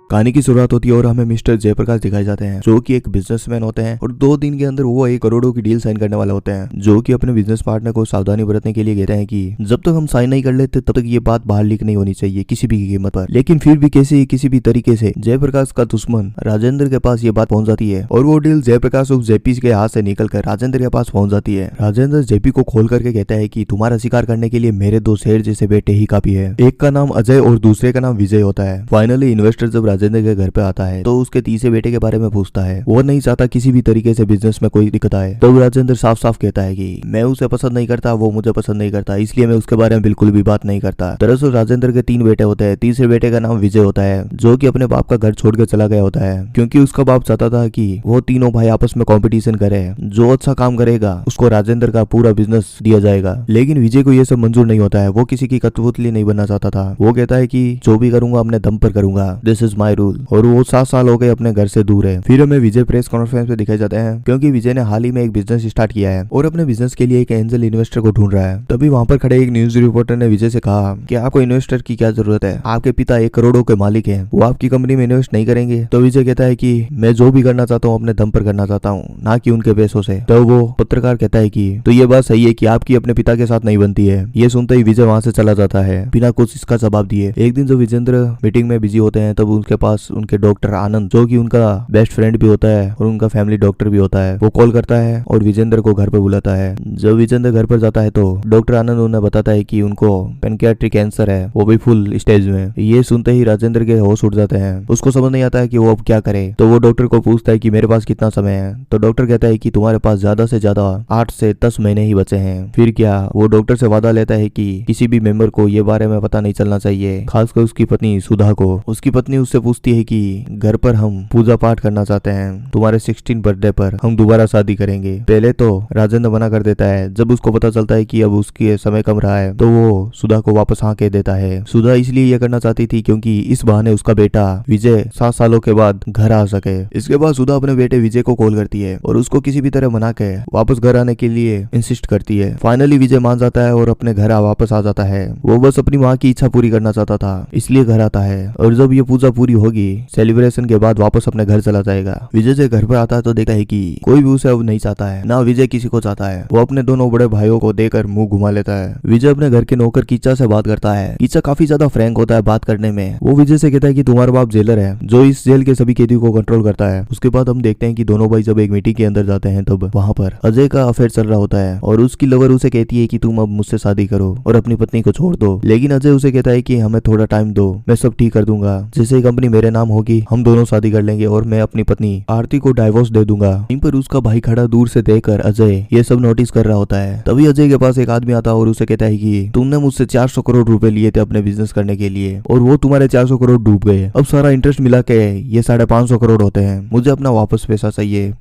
कहानी की शुरुआत होती है और हमें मिस्टर जयप्रकाश दिखाए जाते हैं जो कि एक बिजनेसमैन होते हैं और 2 दिन के अंदर वो 1 करोड़ों की डील साइन करने वाले होते हैं, जो कि अपने बिजनेस पार्टनर को सावधानी बरतने के लिए कहते हैं कि जब तक हम साइन नहीं कर लेते तब तक ये बात बाहर लीक नहीं होनी चाहिए किसी भी कीमत पर। लेकिन फिर भी किसी भी तरीके से जयप्रकाश का दुश्मन राजेंद्र के पास ये बात पहुंच जाती है और वो डील जयप्रकाश और जेपी के हाथ से निकलकर राजेंद्र के पास पहुंच जाती है। राजेंद्र जेपी को खोल करके कहता है कि तुम्हारा शिकार करने के लिए मेरे 2 शेर जैसे बेटे ही काफी है। एक का नाम अजय और दूसरे का नाम विजय होता है। फाइनली इन्वेस्टर जब राजेंद्र के घर पे आता है तो उसके तीसरे बेटे के बारे में पूछता है। वो नहीं चाहता किसी भी तरीके से बिजनेस में कोई दिक्कत आए। तो राजेंद्र साफ साफ कहता है कि मैं उसे पसंद नहीं करता, वो मुझे पसंद नहीं करता, इसलिए मैं उसके बारे में बिल्कुल भी बात नहीं करता। दरअसल राजेंद्र के 3 बेटे होते हैं। तीसरे बेटे का नाम विजय होता है जो कि अपने बाप का घर छोड़कर चला गया होता है क्योंकि उसका बाप चाहता था कि वो तीनों भाई आपस में कंपटीशन करे, जो अच्छा काम करेगा उसको राजेंद्र का पूरा बिजनेस दिया जाएगा। लेकिन विजय को ये सब मंजूर नहीं होता है। वो किसी की कठपुतली नहीं बनना चाहता था। वो कहता है कि जो भी करूंगा अपने दम पर करूंगा, दिस इज माई रूल। और वो 7 साल हो गए अपने घर से दूर है। फिर हमें विजय प्रेस कॉन्फ्रेंस पे दिखाए जाते हैं क्योंकि विजय ने हाल ही में एक बिजनेस स्टार्ट किया है और अपने बिजनेस के लिए एक एंजल इन्वेस्टर को ढूंढ रहा है। तभी वहां पर खड़े एक न्यूज रिपोर्टर ने विजय से कहा कि आपको इन्वेस्टर की क्या जरूरत है, आपके पिता 1 करोड़ों के मालिक हैं, वो आपकी कंपनी में इन्वेस्ट नहीं करेंगे। तो विजय कहता है कि मैं जो भी करना चाहता हूँ अपने दम पर करना चाहता हूँ, ना कि उनके पैसों से। तो वो पत्रकार कहता है कि तो ये बात सही है कि आपकी अपने पिता के साथ नहीं बनती है। ये सुनते ही विजय वहां से चला जाता है बिना कुछ इसका जवाब दिए। एक दिन जब विजेंद्र मीटिंग में बिजी होते हैं तब उनके पास उनके डॉक्टर आनंद, जो कि उनका बेस्ट फ्रेंड भी होता है और उनका फैमिली डॉक्टर भी होता है, वो कॉल करता है और विजेंद्र को घर पर बुलाता है। जब विजेंद्र घर पर जाता है तो डॉक्टर आनंद उन्हें बताता है कि उनको पैनक्रियाटिक कैंसर है, वो भी फुल स्टेज में। ये सुनते ही राजेंद्र के होश उड़ जाते हैं। उसको समझ नहीं आता है कि वो अब क्या करे। तो वो डॉक्टर को पूछता है कि मेरे पास कितना समय है। तो डॉक्टर कहता है कि तुम्हारे पास ज्यादा से ज्यादा 8 से 10 महीने ही बचे हैं। फिर क्या, वो डॉक्टर से वादा लेता है कि किसी भी मेंबर को ये बारे में पता नहीं चलना चाहिए, खासकर उसकी पत्नी सुधा को। उसकी पत्नी उससे पूछती है कि घर पर हम पूजा पाठ करना चाहते हैं, तुम्हारे 16 बर्थडे पर हम दोबारा शादी करेंगे। पहले तो राजेंद्र मना कर देता है। जब उसको पता चलता है कि अब उसके समय कम रहा है तो वो सुधा को वापस हाँ कह देता है। सुधा इसलिए यह करना चाहती थी क्योंकि इस बहाने उसका बेटा विजय 7 सालों के बाद घर आ सके। इसके बाद सुधा अपने बेटे विजय को कॉल करती है और उसको किसी भी तरह मना के वापस घर आने के लिए इंसिस्ट करती है। फाइनली विजय मान जाता है और अपने घर वापस आ जाता है। वो बस अपनी माँ की इच्छा पूरी करना चाहता था, इसलिए घर आता है। और जब ये पूजा पूरी होगी, सेलिब्रेशन के बाद वापस अपने घर चला जाएगा। विजय से घर पर आता है तो देखता है कि कोई भी उसे अब नहीं चाहता है, ना विजय किसी को चाहता है। वो अपने दोनों बड़े भाइयों को देकर मुंह घुमा लेता है। विजय अपने घर के नौकर कीचा से बात करता है। कीचा काफी ज्यादा फ्रैंक होता है बात करने में। वो विजय से कहता है कि तुम्हारा बाप जेलर है जो इस जेल के सभी कैदियों को कंट्रोल करता है। उसके बाद हम देखते हैं कि दोनों भाई जब एक मीटिंग के अंदर जाते हैं तब वहां पर अजय का अफेयर चल रहा होता है और उसकी लवर उसे कहती है कि तुम अब मुझसे शादी करो और अपनी पत्नी को छोड़ दो। लेकिन अजय उसे कहता है कि हमें थोड़ा टाइम दो, मैं सब ठीक कर दूंगा। जैसे ही कंपनी मेरे नाम होगी हम दोनों शादी कर लेंगे और मैं अपनी पत्नी आरती को डाइवोर्स दे दूंगा। वहीं पर उसका भाई खड़ा दूर से देखकर अजय ये सब नोटिस कर रहा होता है। तभी अजय के पास एक आदमी आता है और उसे कहता है कि तुमने मुझसे 400 करोड़ रुपए लिए थे अपने बिजनेस करने के लिए और वो तुम्हारे 400 करोड़ डूब गए। अब सारा इंटरेस्ट मिला के ये 550 करोड़ होते हैं। मुझे अपना वापस पैसा चाहिए।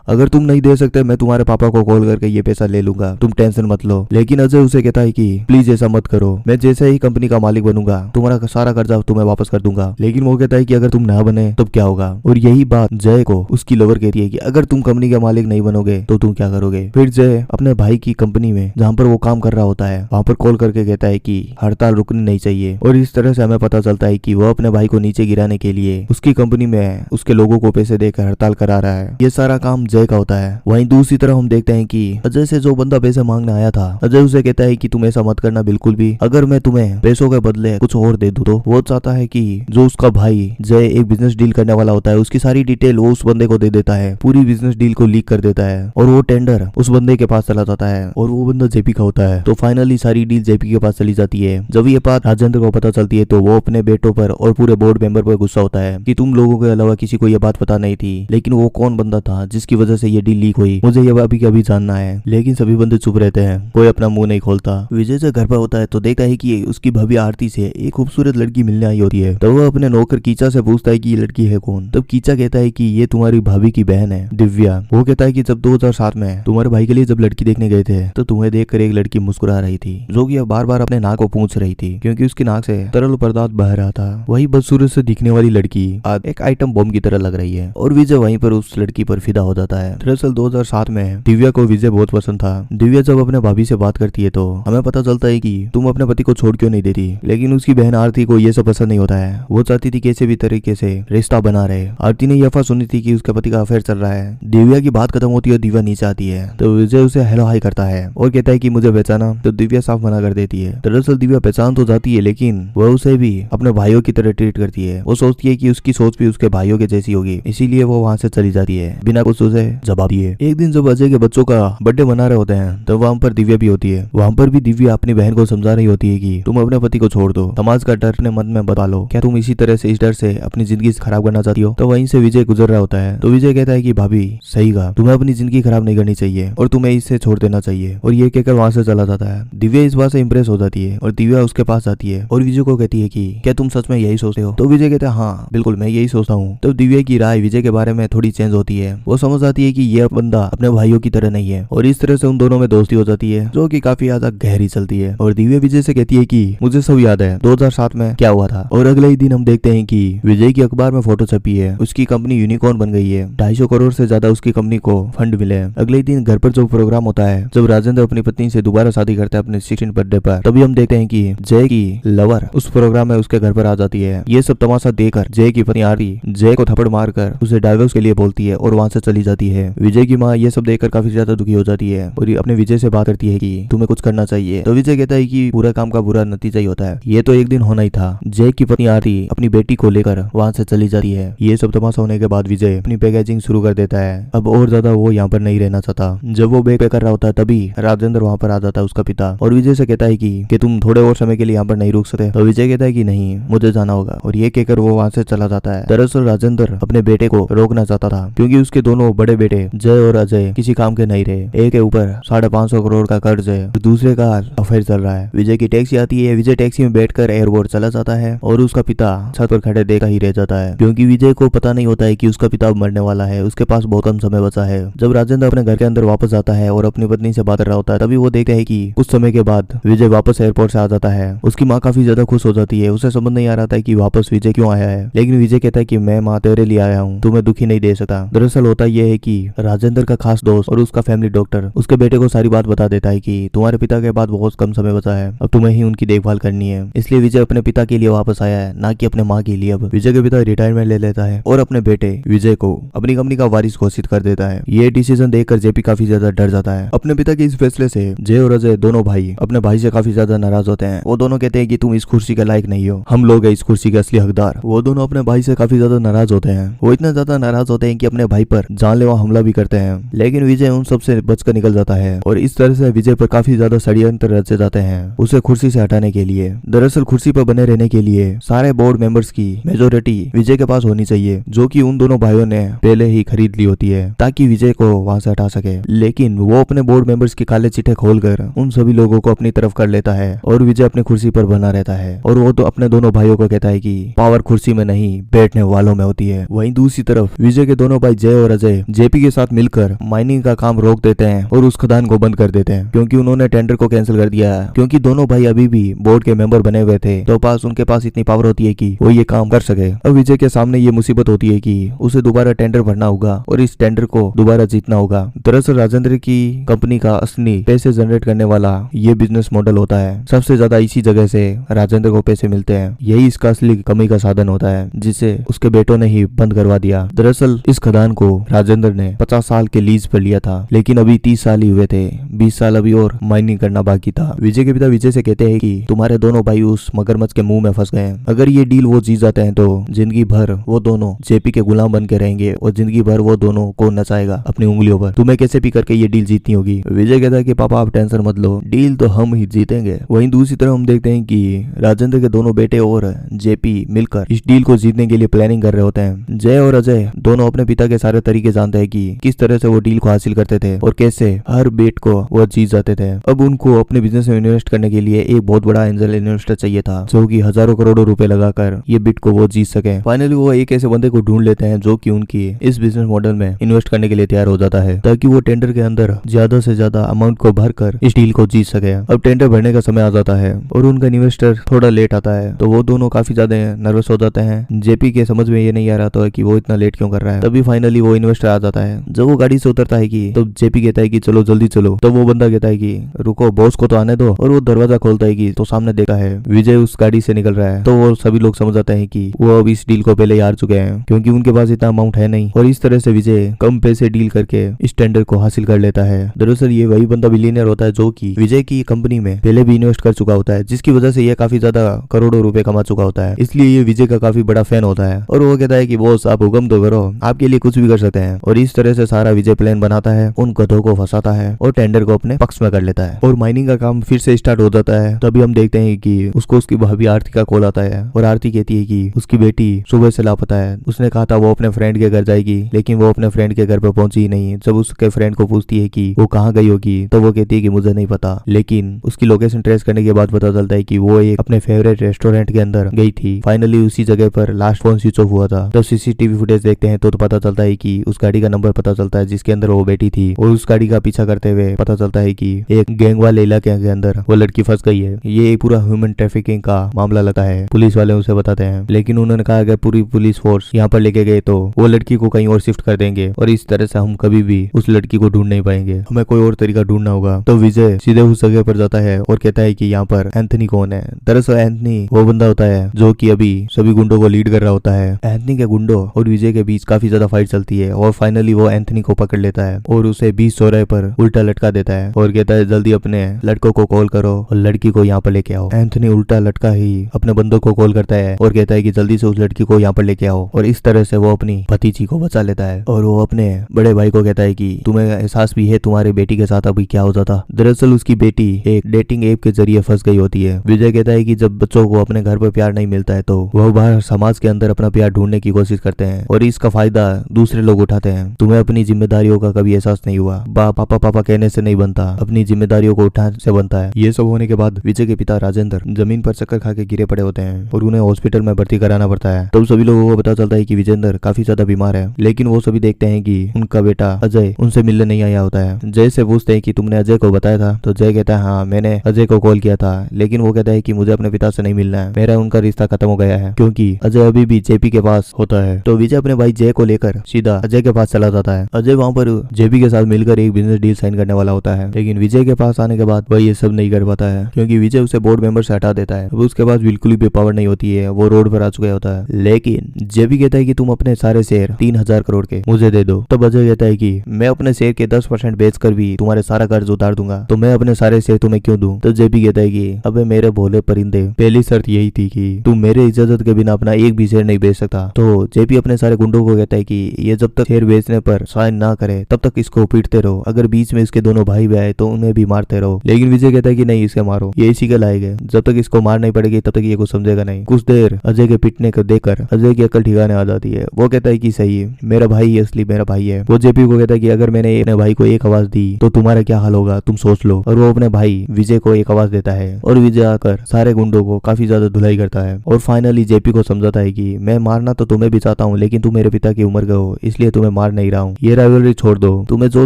अगर तुम नहीं दे सकते मैं तुम्हारे पापा को कॉल करके ये पैसा ले लूंगा, तुम टेंशन मत लो। लेकिन अजय उसे कहता है कि प्लीज ऐसा मत करो, मैं जैसे ही कंपनी का मालिक बनूंगा तुम्हारा सारा कर्जा तुम्हें वापस कर दूंगा। लेकिन वो कहता है कि अगर तुम ना बने तब क्या होगा। और यही बात जय को उसकी लवर कहती है कि अगर तुम कंपनी का मालिक नहीं बनोगे तो तुम क्या करोगे। फिर जय अपने भाई की कंपनी में जहाँ पर वो काम कर रहा होता है वहां पर कॉल करके कहता है कि हड़ताल रुकनी नहीं चाहिए। और इस तरह से हमें पता चलता है कि वो अपने भाई को नीचे गिराने के लिए उसकी कंपनी में उसके लोगों को पैसे देकर हड़ताल करा रहा है। ये सारा काम जय का होता है। वहीं दूसरी तरफ हम देखते हैं कि अजय से जो बंदा पैसे मांगने आया था, अजय उसे कहता है कि तुम ऐसा मत करना बिल्कुल भी, अगर मैं तुम्हें पैसों के बदले कुछ और दे दूं तो। वो चाहता है कि जो उसका भाई जय एक बिजनेस डील करने वाला होता है उसकी सारी डिटेल वो उस बंदे को दे देता है, पूरी बिजनेस डील को लीक कर देता है और वो टेंडर उस बंदे के पास चला जाता है और वो बंदा जेपी का होता है। तो फाइनली सारी डील जेपी के पास चली जाती है। जब ये बात राजेंद्र को पता चलती है तो वो अपने बेटों पर और पूरे बोर्ड मेंबर पर गुस्सा होता है कि तुम लोगों के अलावा किसी को यह बात पता नहीं थी। लेकिन वो कौन बंदा था जिसकी वजह से ये डील लीक हुई, मुझे ये अभी के अभी जानना है। लेकिन सभी बंदे चुप रहते हैं, कोई अपना मुंह नहीं खोलता। विजय से घर पर होता है तो देखता है कि उसकी भाभी आरती से एक खूबसूरत लड़की मिलने आई होती है। तो वो अपने नौकर कीचा से पूछता है कि ये लड़की है कौन। तब कीचा कहता है कि ये तुम्हारी भाभी की बहन है दिव्या। वो कहता है कि जब 2007 में तुम्हारे भाई के लिए जब लड़की देखने गए थे तो तुम्हें देखकर एक लड़की मुस्कुरा रही थी जो कि बार बार अपने नाक को पूछ रही थी क्योंकि उसकी नाक से तरल पदार्थ बह रहा था। वही बदसूरत से दिखने वाली लड़की आज एक आइटम बम की तरह लग रही है और विजय वहीं पर उस लड़की पर फिदा हो जाता जाता है। दरअसल 2007 में दिव्या को विजय बहुत पसंद था। दिव्या जब अपने भाभी से बात करती है तो हमें पता चलता है कि तुम अपने पति को छोड़ क्यों नहीं देती, लेकिन उसकी बहन आरती को ये सब पसंद नहीं होता है। वो चाहती थी कैसे भी तरीके से रिश्ता बना रहे। आरती ने यह अफवाह सुनी थी कि उसके पति का अफेयर चल रहा है। दिव्या की बात खत्म होती है, दिव्या नीचे आती है तो विजय उसे हेलो हाई करता है और कहता है कि मुझे पहचाना, तो दिव्या साफ मना कर देती है। दरअसल दिव्या पहचान तो जाती है लेकिन वह उसे भी अपने भाइयों की तरह ट्रीट करती है। वो सोचती है कि उसकी सोच भी उसके भाइयों के जैसी होगी, इसीलिए वो वहाँ से चली जाती है बिना कुछ उसे जवाब दिए। एक दिन जब अजय के बच्चों का बर्थडे मना रहे होते हैं तब वहाँ पर दिव्या भी होती है। वहाँ पर भी दिव्या अपनी बहन को समझा रही होती है कि तुम अपने पति को छोड़ दो, समाज का डर अपने मन में बता लो, क्या तुम इसी तरह से इस डर से अपनी जिंदगी खराब करना चाहती हो। तो वहीं से विजय गुजर रहा होता है तो विजय कहता है कि भाभी सही कहा, तुम्हें अपनी जिंदगी खराब नहीं करनी चाहिए और तुम्हें इससे छोड़ देना चाहिए, और ये कहकर वहाँ से चला जाता है। दिव्या इस बात से इंप्रेस हो जाती है और दिव्या उसके पास जाती है और विजय को कहती है कि क्या तुम सच में यही सोचते हो। तो विजय कहता है हाँ बिल्कुल मैं यही सोचता हूँ। तो दिव्या की राय विजय के बारे में थोड़ी चेंज होती है। वो समझ आती है कि यह बंदा अपने भाइयों की तरह नहीं है और इस तरह से उन दोनों में दोस्ती हो जाती है जो कि काफी ज्यादा गहरी चलती है। और दिव्या विजय से कहती है कि मुझे सब याद है 2007 में क्या हुआ था। और अगले ही दिन हम देखते हैं कि विजय की अखबार में फोटो छपी है, उसकी कंपनी यूनिकॉर्न बन गई है, 250 करोड़ से ज्यादा उसकी कंपनी को फंड मिले। अगले ही दिन घर पर जो प्रोग्राम होता है जब राजेंद्र अपनी पत्नी से दोबारा शादी करता है अपने 16th बर्थडे पर, तभी हम देखते हैं कि जय की लवर उस प्रोग्राम में उसके घर पर आ जाती है। ये सब तमाशा देखकर जय की पत्नी आरती जय को थप्पड़ मारकर उसे डाइवोर्स के लिए बोलती है और वहाँ से चली जाती है। विजय की माँ ये सब देखकर काफी ज्यादा दुखी हो जाती है और अपने विजय से बात करती है कि तुम्हें कुछ करना चाहिए। तो विजय कहता है कि पूरा काम का बुरा नतीजा ही होता है, ये तो एक दिन होना ही था। जय की पत्नी आरती अपनी बेटी को लेकर वहाँ से चली जाती है। ये सब तमाशा होने के बाद विजय अपनी पैकेजिंग शुरू कर देता है। अब और ज्यादा वो यहाँ पर नहीं रहना चाहता। जब वो बैग पैक कर रहा होता है तभी राजेंद्र वहाँ पर आ जाता है, उसका पिता, और विजय से कहता है कि तुम थोड़े और समय के लिए यहाँ पर नहीं रुक सकते। तो विजय कहता है कि नहीं मुझे जाना होगा, और ये कहकर वो वहाँ से चला जाता है। दरअसल राजेंद्र अपने बेटे को रोकना चाहता था क्योंकि उसके दोनों बड़े बेटे जय और अजय किसी काम के नहीं रहे। एक के ऊपर 550 करोड़ का कर्ज है, दूसरे का अफेयर चल रहा है। विजय की टैक्सी आती है, विजय टैक्सी में बैठकर एयरपोर्ट चला जाता है और उसका पिता छत पर खड़े देखा ही रह जाता है क्योंकि विजय को पता नहीं होता है कि उसका पिता मरने वाला है, उसके पास बहुत कम समय बचा है। जब राजेंद्र अपने घर के अंदर वापस आता है और अपनी पत्नी से बात कर रहा होता है तभी वो देखता है कि कुछ समय के बाद विजय वापस एयरपोर्ट से आ जाता है। उसकी माँ काफी ज्यादा खुश हो जाती है, उसे समझ नहीं आ रहा था कि वापस विजय क्यों आया है, लेकिन विजय कहता है कि मैं माँ तेरे लिए आया हूँ, तुम्हें दुखी नहीं दे सकता। दरअसल होता यह है कि राजेंद्र का खास दोस्त और उसका फैमिली डॉक्टर उसके बेटे को सारी बात बता देता है कि तुम्हारे पिता के बाद बहुत कम समय बचा है, अब तुम्हें ही उनकी देखभाल करनी है। इसलिए विजय अपने पिता के लिए वापस आया है, ना कि अपने माँ के लिए। अब विजय के पिता रिटायरमेंट ले लेता है और अपने बेटे विजय को अपनी कंपनी का वारिस घोषित कर देता है। ये डिसीजन देखकर जेपी काफी ज्यादा डर जाता है। अपने पिता के इस फैसले से जय और अजय दोनों भाई अपने भाई से काफी ज्यादा नाराज होते हैं। वो दोनों कहते हैं कि तुम इस कुर्सी के लायक नहीं हो, हम लोग हैं इस कुर्सी के असली हकदार। वो दोनों अपने भाई से काफी ज्यादा नाराज होते हैं। वो इतना ज्यादा नाराज होते हैं कि अपने भाई पर जानलेवा हमला भी करते हैं, लेकिन विजय उन सब से बचकर निकल जाता है और इस तरह से विजय पर काफी ज्यादा षड्यंत्र रचे जाते हैं उसे कुर्सी से हटाने के लिए। दरअसल कुर्सी पर बने रहने के लिए सारे बोर्ड मेंबर्स की मेजोरिटी विजय के पास होनी चाहिए, जो कि उन दोनों भाइयों ने पहले ही खरीद ली होती है ताकि विजय को वहां से हटा सके। लेकिन वो अपने बोर्ड मेंबर्स के काले चिट्ठे खोलकर उन सभी लोगों को अपनी तरफ कर लेता है और विजय अपनी कुर्सी पर बना रहता है। और वो तो अपने दोनों भाइयों को कहता है कि पावर कुर्सी में नहीं बैठने वालों में होती है। वहीं दूसरी तरफ विजय के दोनों भाई जय और अजय जेपी के साथ मिलकर माइनिंग का काम रोक देते हैं और उस खदान को बंद कर देते हैं क्योंकि उन्होंने टेंडर को कैंसिल कर दिया है। क्योंकि दोनों भाई अभी भी बोर्ड के मेंबर बने हुए थे तो उनके पास इतनी पावर होती है कि वो ये काम कर सके। अब विजय के सामने ये मुसीबत होती है कि उसे दोबारा टेंडर भरना होगा और इस टेंडर को दोबारा जीतना होगा। दरअसल राजेंद्र की कंपनी का असली पैसे जनरेट करने वाला ये बिजनेस मॉडल होता है। सबसे ज्यादा इसी जगह से राजेंद्र को पैसे मिलते हैं, यही इसका असली कमाई का साधन होता है जिसे उसके बेटों ने ही बंद करवा दिया। दरअसल इस खदान को राजेंद्र ने 50 साल के लीज पर लिया था, लेकिन अभी 30 साल ही हुए थे, 20 साल अभी और माइनिंग करना बाकी था। विजय के पिता विजय से कहते हैं कि तुम्हारे दोनों भाई उस मगरमच्छ के मुंह में फंस गए। अगर ये डील वो जीत जाते हैं तो जिंदगी भर वो दोनों जेपी के गुलाम बन के रहेंगे और जिंदगी भर वो दोनों को नचाएगा अपनी उंगलियों पर। तुम्हें कैसे भी करके ये डील जीतनी होगी। विजय कहता है कि पापा आप टेंशन मत लो, डील तो हम ही जीतेंगे। वहीं दूसरी तरफ हम देखते हैं कि राजेंद्र के दोनों बेटे और जेपी मिलकर इस डील को जीतने के लिए प्लानिंग कर रहे होते हैं। जय और अजय दोनों अपने पिता के सारे तरीके जानते हैं कि किस तरह से वो डील को हासिल करते थे और कैसे हर बेट को वो जीत जाते थे। अब उनको अपने बिजनेस में इन्वेस्ट करने के लिए एक बहुत बड़ा एंजल इन्वेस्टर चाहिए था जो कि हजारों करोड़ों रुपए लगाकर ये बिट को वो जीत सके। फाइनली वो एक ऐसे बंदे को ढूंढ लेते हैं जो कि उनकी इस बिजनेस मॉडल में इन्वेस्ट करने के लिए तैयार हो जाता है ताकि वो टेंडर के अंदर ज्यादा से ज्यादा अमाउंट को भरकर इस डील को जीत सके। अब टेंडर भरने का समय आ जाता है और उनका इन्वेस्टर थोड़ा लेट आता है तो वो दोनों काफी ज्यादा नर्वस हो जाते हैं। जेपी के समझ में ये नहीं आ रहा था कि वो इतना लेट क्यों कर रहा है। तभी फाइनली वो इन्वेस्टर आ जाता है। जब वो गाड़ी से उतरता है कि तो जेपी कहता है कि चलो जल्दी चलो, तो वो बंदा कहता है कि रुको बॉस को तो आने दो, और वो दरवाजा खोलता है कि तो सामने देखता है विजय उस गाड़ी से निकल रहा है। तो वो सभी लोग समझ जाते हैं कि वो अब इस डील को पहले ही हार चुके हैं क्योंकि उनके पास इतना अमाउंट है नहीं, और इस तरह से विजय कम पैसे डील करके इस टेंडर को हासिल कर लेता है। दरअसल ये वही बंदा बिलियनर होता है जो कि विजय की कंपनी में पहले भी इन्वेस्ट कर चुका होता है, जिसकी वजह से ये काफी ज्यादा करोड़ों रुपए कमा चुका होता है। इसलिए ये विजय का काफी बड़ा फैन होता है और वो कहता है कि बॉस आप हुक्म तो करो, आपके लिए कुछ भी कर सकते हैं। और इस तरह से सारा विजय प्लान बनाता है, उन गधों को फंसाता है और टेंडर को अपने पक्ष में कर लेता है और माइनिंग का काम फिर से स्टार्ट हो जाता है। तभी हम देखते हैं कि उसको उसकी भाभी आरती का कॉल आता है और आरती कहती है कि उसकी बेटी सुबह से लापता है। उसने कहा था वो अपने फ्रेंड के घर जाएगी, लेकिन वो अपने फ्रेंड के घर पर पहुंची ही नहीं। जब उसके फ्रेंड को पूछती है कि वो कहाँ गई होगी, तो वो कहती है कि मुझे नहीं पता, लेकिन उसकी लोकेशन ट्रेस करने के बाद पता चलता है कि वो एक अपने फेवरेट रेस्टोरेंट के अंदर गई थी। फाइनली उसी जगह पर लास्ट फोन स्विच ऑफ हुआ था। तो सीसीटीवी फुटेज देखते हैं तो पता चलता है कि उस गाड़ी का नंबर पता चलता है जिसके अंदर वो बैठी थी, और उस गाड़ी का पीछा करते हुए पता चलता है कि एक गैंग वाले इलाके के अंदर वो लड़की फंस गई है। ये पूरा ह्यूमन ट्रैफिकिंग का मामला लगता है। पुलिस वाले उसे बताते हैं, लेकिन उन्होंने कहा अगर पूरी पुलिस फोर्स यहाँ पर लेके गए तो वो लड़की को कहीं और शिफ्ट कर देंगे और इस तरह से हम कभी भी उस लड़की को ढूंढ नहीं पाएंगे, हमें कोई और तरीका ढूंढना होगा। तो विजय सीधे उस जगह पर जाता है और कहता है कि यहाँ पर एंथनी कौन है। दरअसल एंथनी वो बंदा होता है जो कि अभी सभी गुंडों को लीड कर रहा होता है। एंथनी के गुंडों और विजय के बीच काफी ज्यादा फाइट चलती है और फाइनली वो एंथनी को पकड़ लेता है और उसे 20 चौराहे पर उल्टा लटका देता है और कहता है जल्दी अपने लड़कों को कॉल करो और लड़की को यहाँ पर लेके आओ। एंथनी उल्टा लटका ही अपने बंदों को कॉल करता है और कहता है कि जल्दी से उस लड़की को यहाँ पर लेके आओ, और इस तरह से वो अपनी भतीजी को बचा लेता है। और वो अपने बड़े भाई को कहता है कि तुम्हें एहसास भी है तुम्हारे बेटी के साथ अभी क्या हो जाता। दरअसल उसकी बेटी एक डेटिंग ऐप के जरिए फंस गई होती है। विजय कहता है कि जब बच्चों को अपने घर पर प्यार नहीं मिलता है तो वह बाहर समाज के अंदर अपना प्यार ढूंढने की कोशिश करते हैं और इसका फायदा दूसरे लोग उठाते हैं। तुम्हें अपनी जिम्मेदारियों का कभी एहसास नहीं हुआ, पापा पापा कहने से नहीं बनता, अपनी जिम्मेदारियों को उठाने से बनता है। ये सब होने के बाद विजय के पिता राजेंद्र जमीन पर चक्कर खा के गिरे पड़े होते हैं और उन्हें हॉस्पिटल में भर्ती कराना पड़ता है। तब सभी लोगों को पता चलता है कि विजेंद्र काफी ज्यादा बीमार है, लेकिन वो सभी देखते हैं कि उनका बेटा अजय उनसे मिलने नहीं आया होता है। जय से पूछते हैं कि तुमने अजय को बताया था, तो जय कहता है हाँ मैंने अजय को कॉल किया था, लेकिन वो कहता है कि मुझे अपने पिता से नहीं मिलना है, मेरा उनका रिश्ता खत्म हो गया है क्योंकि अजय अभी भी जेपी के पास होता है। तो विजय अपने भाई जय को लेकर सीधा अजय के पास चला जाता है। अजय वहाँ पर जेपी के साथ मिलकर एक बिजनेस डील साइन करने वाला होता है, लेकिन विजय के पास आने के बाद वह ये सब नहीं कर पाता है क्योंकि विजय उसे बोर्ड मेंबर से हटा देता है। अब उसके पास बिल्कुल भी पावर नहीं होती है, वो रोड पर आ चुका होता है। लेकिन जेपी कहता है कि तुम अपने सारे शेयर 3000 करोड़ के मुझे दे दो। तब अजय कहता है कि मैं अपने शेयर के 10% बेचकर भी तुम्हारे सारा कर्ज उतार दूंगा, तो मैं अपने सारे शेयर तुम्हें क्यों दूं। तो जेपी कहता है कि अबे मेरे भोले परिंदे, पहली शर्त यही थी कि तुम मेरे इजाजत के बिना अपना एक भी शेयर नहीं बेच सकता। तो जेपी अपने सारे गुंडों को कहता है कि ये जब तक शेयर बेचने पर साइन ना करे तब तक इसको पीटते रहो, अगर बीच में इसके दोनों भाई भी आए तो उन्हें भी मारते रहो। लेकिन विजय कहता है कि नहीं इसे मारो, ये इसी के लायक है, जब तक इसको मार नहीं पड़ेगी तब तक ये कुछ समझेगा नहीं। कुछ देर अजय के पिटने को देकर अजय की अकल ठिकाने आ जाती है। वो कहता है कि सही है, मेरा भाई असली मेरा भाई है। वो जेपी को कहता है कि अगर मैंने अपने भाई को एक आवाज दी तो तुम्हारा क्या हाल होगा, तुम सोच लो। और वो अपने भाई विजय को एक आवाज देता है और विजय आकर सारे गुंडों को काफी ज्यादा धुलाई करता है और फाइनली जेपी को समझाता है कि मैं मारना तो तुम्हें भी चाहता हूँ, लेकिन तुम मेरे पिता की उम्र के हो इसलिए तुम्हें मार नहीं रहा हूँ, ये राइवलरी छोड़ दो, तुम्हें जो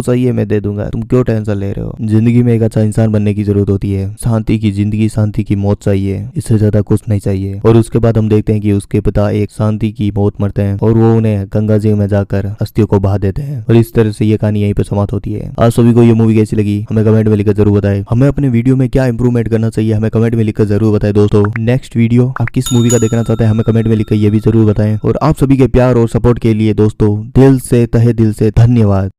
चाहिए मैं दे दूंगा, तुम क्यों टेंशन ले रहे हो। जिंदगी में एक अच्छा इंसान बनने की जरूरत होती है, शांति की जिंदगी, शांति की मौत चाहिए, इससे ज्यादा कुछ नहीं चाहिए। और उसके बाद हम देखते हैं कि उसके पिता एक शांति की मौत मरते हैं और वो उन्हें गंगा जी में जाकर अस्थियों को बहा देते हैं और इस तरह से ये कहानी यहीं पर समाप्त होती है। आप सभी को ये मूवी कैसी लगी हमें कमेंट में लिखकर जरूर बताएं। हमें अपने वीडियो में क्या इंप्रूवमेंट करना चाहिए हमें कमेंट में लिखकर जरूर बताएं। दोस्तों नेक्स्ट वीडियो आप किस मूवी का देखना चाहते हैं हमें कमेंट में लिखकर ये भी जरूर बताएं। और आप सभी के प्यार और सपोर्ट के लिए दोस्तों दिल से तहे दिल से धन्यवाद।